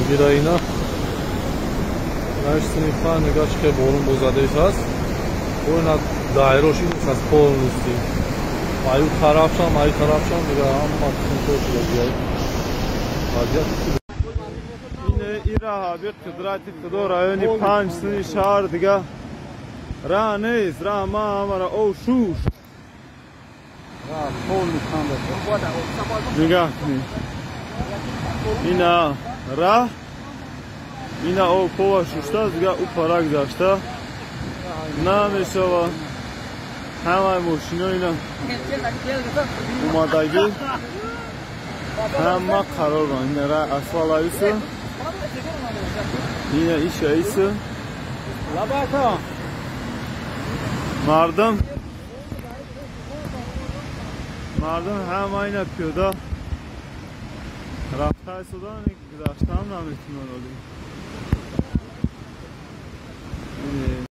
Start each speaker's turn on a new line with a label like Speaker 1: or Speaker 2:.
Speaker 1: زنجیر اینا نشتیم خواهد نگاش که بارون بزده ایش هست بارون دایروش این از پول نیستی مایو طرف شم دیگه هم کنترل شده بیایی اینه ای راه بی قدرتی خدا رایونی 5 سنی شهر دیگه راه نیست راه ما همارا او شوش نگاه کنید اینا راه اینا او پوا شوشته دیگه او پارک داشته نمیشه و همه ماشینا اینا اومدگی همه قرار رو این راه اسفال ایسه اینا ایش ایسه مردم همه اینا پیاده رفته ایستادن گذشته هم نمیتونن